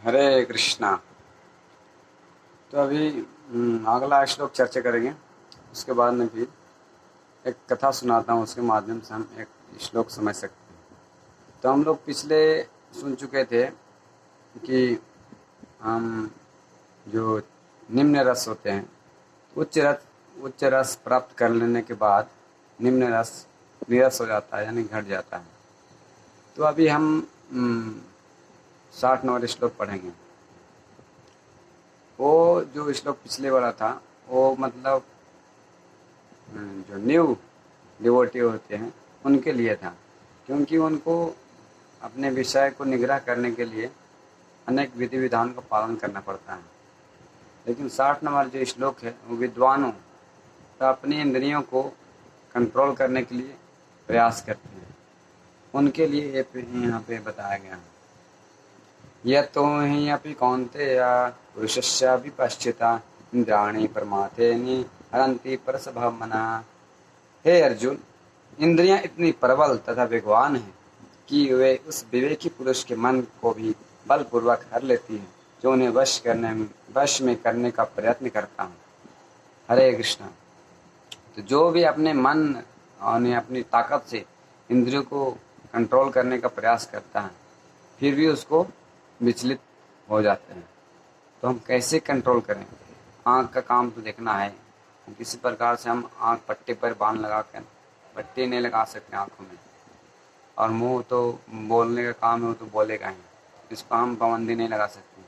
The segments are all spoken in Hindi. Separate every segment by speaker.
Speaker 1: हरे कृष्णा। तो अभी अगला श्लोक चर्चा करेंगे। उसके बाद में फिर एक कथा सुनाता हूँ, उसके माध्यम से हम एक श्लोक समझ सकते हैं। तो हम लोग पिछले सुन चुके थे कि हम जो निम्न रस होते हैं, उच्च रस प्राप्त कर लेने के बाद निम्न रस नीरस हो जाता है, यानी घट जाता है। तो अभी हम 60 नंबर श्लोक पढ़ेंगे। वो जो श्लोक पिछले वाला था वो मतलब जो न्यू डिवोटी होते हैं उनके लिए था, क्योंकि उनको अपने विषय को निग्रह करने के लिए अनेक विधि विधान का पालन करना पड़ता है। लेकिन 60 नंबर जो श्लोक है वो विद्वानों तो अपनी इंद्रियों को कंट्रोल करने के लिए प्रयास करते हैं, उनके लिए ये यहाँ पे बताया गया है। यतो हि अपि कौन्तेय पुरुषस्याभिपश्चिता इंद्रियाणि परमार्थेनि हरन्ति परसभावना। हे अर्जुन, इंद्रियां इतनी प्रबल तथा वेगवान हैं कि वे उस विवेकी पुरुष के मन को भी बलपूर्वक हर लेती हैं जो उन्हें वश में करने का प्रयत्न करता हूँ। हरे कृष्णा। तो जो भी अपने मन और अपनी ताकत से इंद्रियों को कंट्रोल करने का प्रयास करता है फिर भी उसको विचलित हो जाते हैं। तो हम कैसे कंट्रोल करें? आँख का काम तो देखना है। किसी प्रकार से हम आँख पट्टी पर बांध लगा कर पट्टी नहीं लगा सकते आँखों में, और मुंह तो बोलने का काम है, वो तो बोलेगा ही, इसको हम पाबंदी नहीं लगा सकते।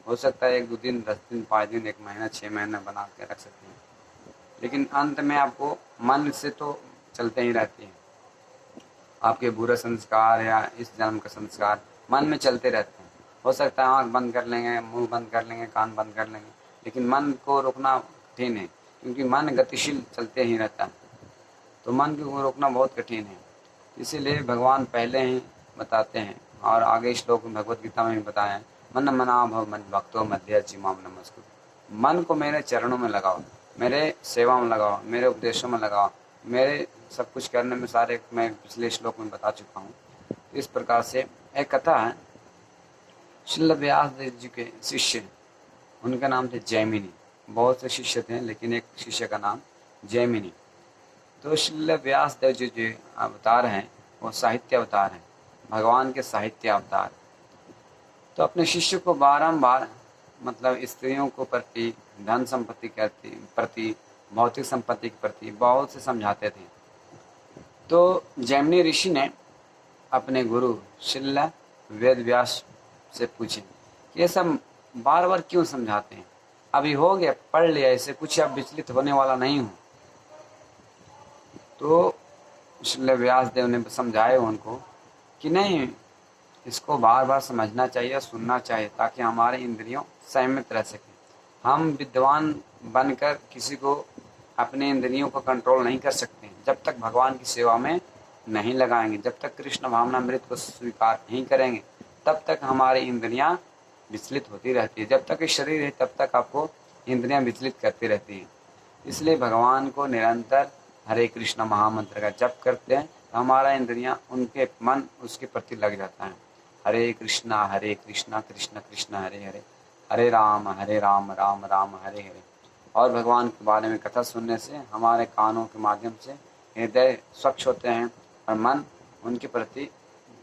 Speaker 1: हो सकता है 1-2 दिन, 10 दिन, 5 दिन, 1 महीना, 6 महीना बना के रख सकते हैं, लेकिन अंत में आपको मन से तो चलते ही रहती है। आपके बुरे संस्कार या इस जन्म का संस्कार मन में चलते रहते हैं। हो सकता है आँख बंद कर लेंगे, मुंह बंद कर लेंगे, कान बंद कर लेंगे, लेकिन मन को रोकना कठिन है, क्योंकि मन गतिशील चलते ही रहता है। तो मन को रोकना बहुत कठिन है। इसीलिए भगवान पहले ही बताते हैं, और आगे श्लोक में भगवत गीता में भी बताया है, मन मना भव मद भक्तो मध्य माम नमस्कुरु। मन को मेरे चरणों में लगाओ, मेरे सेवा में लगाओ, मेरे उपदेशों में लगाओ, मेरे सब कुछ करने में सारे मैं पिछले श्लोक में बता चुका हूँ। इस प्रकार से एक कथा है। श्रील व्यास देव जी के शिष्य, उनका नाम थे जैमिनी। बहुत से शिष्य थे, लेकिन एक शिष्य का नाम जैमिनी। तो श्रील व्यास देव जी जो अवतार हैं वो साहित्य अवतार हैं, भगवान के साहित्य अवतार। तो अपने शिष्य को बारंबार मतलब स्त्रियों को प्रति, धन संपत्ति के प्रति, भौतिक संपत्ति के प्रति बहुत से समझाते थे। तो जैमिनी ऋषि ने अपने गुरु श्रील वेद व्यास से पूछे कि ये सब बार बार क्यों समझाते हैं? अभी हो गया, पढ़ लिया, इसे कुछ अब विचलित होने वाला नहीं हूँ। तो श्रील व्यास देव ने समझाए उनको कि नहीं, इसको बार बार समझना चाहिए, सुनना चाहिए, ताकि हमारे इंद्रियों संयमित रह सके। हम विद्वान बनकर किसी को अपने इंद्रियों को कंट्रोल नहीं कर सकते जब तक भगवान की सेवा में नहीं लगाएंगे, जब तक कृष्ण भावनामृत को स्वीकार नहीं करेंगे, तब तक हमारी इंद्रियां विचलित होती रहती है। जब तक ये शरीर है तब तक आपको इंद्रियां विचलित करती रहती हैं। इसलिए भगवान को निरंतर हरे कृष्ण महामंत्र का जप करते हैं तो हमारा इंद्रियां, उनके मन उसके प्रति लग जाता है। हरे कृष्णा कृष्ण कृष्ण हरे हरे, हरे राम राम राम हरे हरे। और भगवान के बारे में कथा सुनने से हमारे कानों के माध्यम से हृदय स्वच्छ होते हैं और मन उनके प्रति,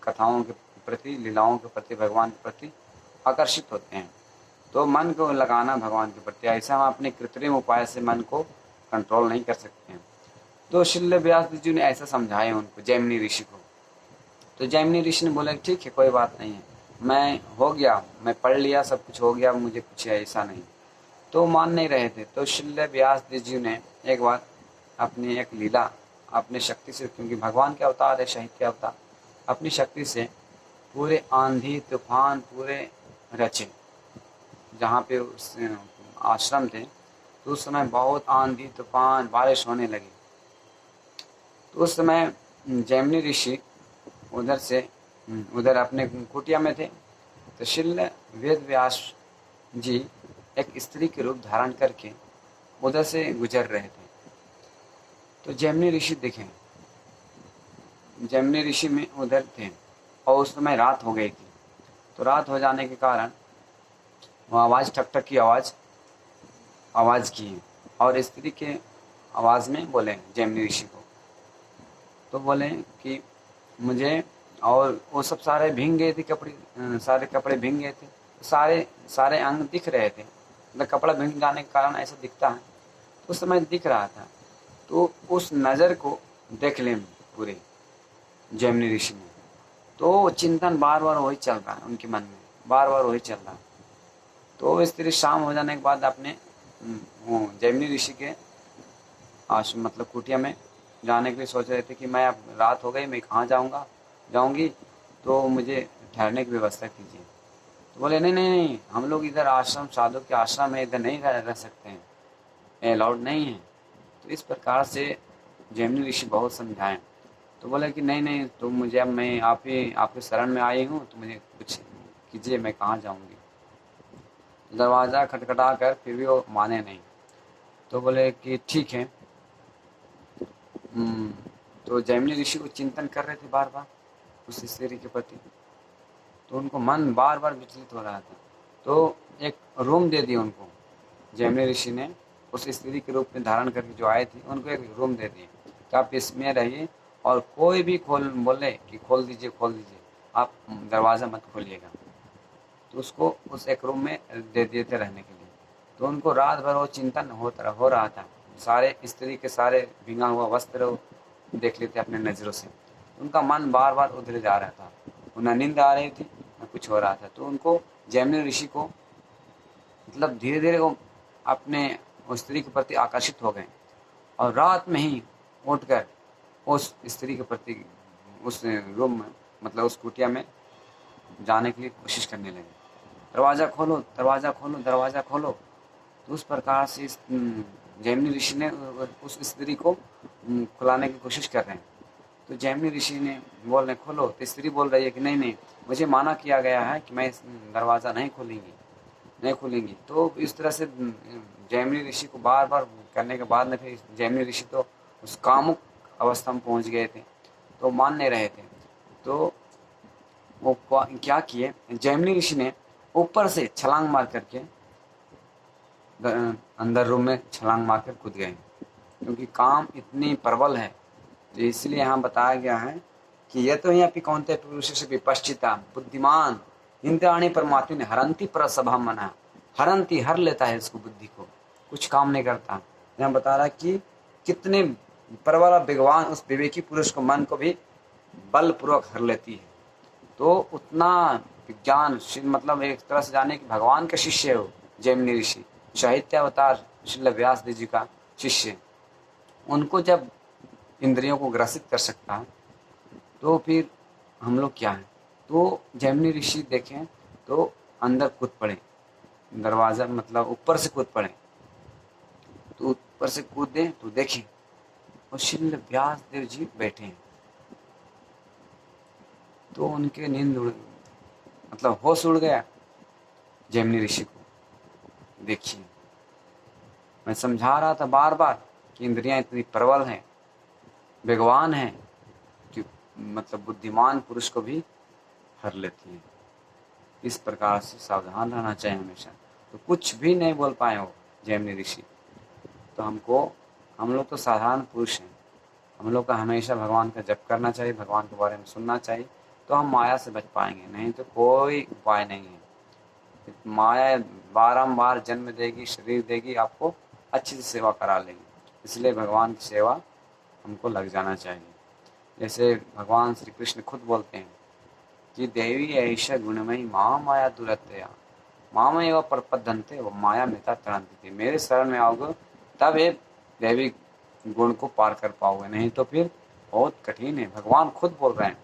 Speaker 1: कथाओं के प्रति, लीलाओं के प्रति, भगवान के प्रति आकर्षित होते हैं। तो मन को लगाना भगवान के प्रति, ऐसा हम अपने कृत्रिम उपाय से मन को कंट्रोल नहीं कर सकते हैं। तो श्रील व्यास जी ने ऐसा समझाया उनको, जैमिनी ऋषि को। तो जैमिनी ऋषि ने बोला ठीक है, कोई बात नहीं है, मैं हो गया, मैं पढ़ लिया, सब कुछ हो गया, मुझे कुछ ऐसा नहीं। तो मान नहीं रहे थे। तो श्रील व्यास जी ने एक बार अपनी एक लीला अपनी शक्ति से, क्योंकि भगवान के अवतार है, साहित्य अवतार, अपनी शक्ति से पूरे आंधी तूफान पूरे रचे। जहाँ पे उस आश्रम थे तो उस समय बहुत आंधी तूफान बारिश होने लगी। तो उस समय जैमिनी ऋषि उधर अपने कुटिया में थे। तो श्रील वेद व्यास जी एक स्त्री के रूप धारण करके उधर से गुजर रहे थे। तो जैमिनी ऋषि देखें, जैमिनी ऋषि में उधर थे और उस समय रात हो गई थी। तो रात हो जाने के कारण वो आवाज़ ठक ठक की आवाज़ की है। और स्त्री के आवाज़ में बोले जैमिनी ऋषि को, तो बोले कि मुझे, और वो सब सारे भीग गए थे कपड़े, सारे कपड़े भीग गए थे, सारे सारे अंग दिख रहे थे, मतलब कपड़ा भीग जाने के कारण ऐसा दिखता है, तो उस समय दिख रहा था। तो उस नज़र को देख लें पूरे जैमिनी ऋषि ने, तो चिंतन बार बार वही चल रहा है उनके मन में, बार बार वही चल रहा है। तो स्त्री शाम हो जाने के बाद अपने वो जैमिनी ऋषि के आश्रम मतलब कुटिया में जाने के लिए सोच रहे थे कि मैं, अब रात हो गई, मैं कहाँ जाऊँगी, तो मुझे ठहरने की व्यवस्था कीजिए। तो बोले नहीं नहीं नहीं, हम लोग इधर आश्रम, साधु के आश्रम है, इधर नहीं रह सकते हैं, अलाउड नहीं है। तो इस प्रकार से जैमिनी ऋषि बहुत समझाएं। तो बोले कि नहीं नहीं, तो मुझे, अब मैं आपके शरण में आई हूँ, तो मुझे कुछ कीजिए, मैं कहाँ जाऊँगी। दरवाज़ा खटखटा कर फिर भी वो माने नहीं। तो बोले कि ठीक है। हम्म, तो जैमिनी ऋषि को चिंतन कर रहे थे बार बार उस स्त्री के प्रति, तो उनको मन बार बार विचलित हो रहा था। तो एक रूम दे दिया उनको जैमिनी ऋषि ने, उस स्त्री के रूप में धारण करके जो आए थे उनको एक रूम दे दिए कि आप इसमें रहिए, और कोई भी बोले कि खोल दीजिए, आप दरवाज़ा मत खोलिएगा। तो उसको उस एक रूम में दे दिए थे रहने के लिए। तो उनको रात भर वो चिंतन हो रहा था, सारे स्त्री के सारे भींगा हुआ वस्त्र देख लेते अपने नज़रों से। उनका मन बार बार उधर जा रहा था, न नींद आ रही थी न कुछ हो रहा था। तो उनको जैमिनी ऋषि को मतलब धीरे धीरे वो अपने उस स्त्री के प्रति आकर्षित हो गए, और रात में ही उठकर उस स्त्री के प्रति उस रूम में मतलब उस कुटिया में जाने के लिए कोशिश करने लगे। दरवाज़ा खोलो, दरवाज़ा खोलो, दरवाज़ा खोलो। तो उस प्रकार से इस जैमिनी ऋषि ने उस स्त्री को खुलाने की कोशिश कर रहे हैं। तो जैमिनी ऋषि ने बोल रहे खोलो, तो स्त्री बोल रही है कि नहीं नहीं, मुझे माना किया गया है कि मैं दरवाज़ा नहीं खोलेंगी। तो इस तरह से जैमिनी ऋषि को बार बार करने के बाद में फिर जैमिनी ऋषि तो उस कामुक अवस्था में पहुंच गए थे, तो मान नहीं रहे थे। तो वो क्या किए, जैमिनी ऋषि ने ऊपर से छलांग मार करके अंदर रूम में छलांग मार कर कूद गए, क्योंकि काम इतनी प्रबल है। तो इसलिए यहाँ बताया गया है कि यह तो यहाँ पे कौनते पुरुष से विपश्चिता बुद्धिमान इंद्राणी परमात्मा ने हरंती प्रसभा मना, हरंती हर लेता है इसको, बुद्धि को, कुछ काम नहीं करता। यहाँ बता रहा कि कितने प्रबल विद्वान उस विवेकी पुरुष को, मन को भी बलपूर्वक हर लेती है। तो उतना विज्ञान मतलब एक तरह से जाने कि भगवान का शिष्य है वो जैमिनी ऋषि, साहित्य अवतार श्रील व्यास देव जी का शिष्य। उनको जब इंद्रियों को ग्रसित कर सकता है, तो फिर हम लोग क्या हैं। तो जैमिनी ऋषि देखें तो अंदर कूद पड़े, दरवाज़ा मतलब ऊपर से कूद पड़े। तो ऊपर से कूदे तो देखें और श्रील व्यास देव जी बैठे हैं। तो उनके नींद मतलब होश उड़ गया जैमिनी ऋषि को। देखिए, मैं समझा रहा था बार बार कि इंद्रियां इतनी प्रबल हैं, भगवान हैं, कि मतलब बुद्धिमान पुरुष को भी हर लेती है। इस प्रकार से सावधान रहना चाहिए हमेशा। तो कुछ भी नहीं बोल पाए हो जैमिनी ऋषि। तो हम लोग तो साधारण पुरुष हैं, हम लोग का हमेशा भगवान का जप करना चाहिए, भगवान के बारे में सुनना चाहिए, तो हम माया से बच पाएंगे, नहीं तो कोई उपाय नहीं है। माया बारंबार जन्म देगी, शरीर देगी, आपको अच्छी से सेवा करा लेगी। इसलिए भगवान की सेवा हमको लग जाना चाहिए। जैसे भगवान श्री कृष्ण खुद बोलते हैं कि देवी ऐसा गुणमयी माँ माया दुरत्या माम एवं प्रपद्यन्ते वो माया मिता तरंती। मेरे शरण में आओगे तब ये दैवी गुण को पार कर पाओगे, नहीं तो फिर बहुत कठिन है। भगवान खुद बोल रहे हैं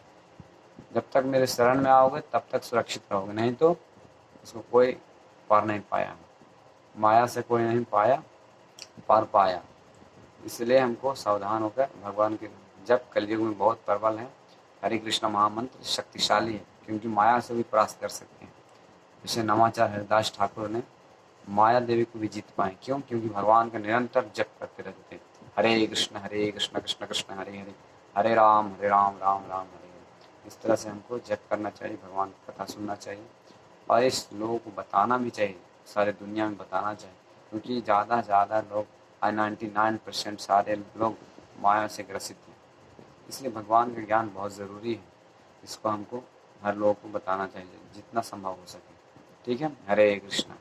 Speaker 1: जब तक मेरे शरण में आओगे तब तक सुरक्षित रहोगे, नहीं तो उसको कोई पार नहीं पाया, माया से कोई नहीं पार पाया। इसलिए हमको सावधान होकर भगवान के जप कलयुग में बहुत प्रबल है। हरे कृष्ण महामंत्र शक्तिशाली है, क्योंकि माया से भी परास्त कर सकते हैं। जैसे नवाचार्य हरिदास ठाकुर ने माया देवी को भी जीत पाए। क्यों? क्योंकि भगवान का निरंतर जप करते रहते थे, हरे कृष्ण कृष्ण कृष्ण हरे हरे, हरे राम राम राम हरे हरे। इस तरह से हमको जप करना चाहिए, भगवान की कथा सुनना चाहिए, और इस लोगों को बताना भी चाहिए सारे दुनिया में बताना चाहिए, क्योंकि ज़्यादा से ज़्यादा लोग 99% सारे लोग माया से ग्रसित हैं। इसलिए भगवान का ज्ञान बहुत ज़रूरी है, इसको हमको हर लोगों को बताना चाहिए जितना संभव हो सके। ठीक है, हरे कृष्णा।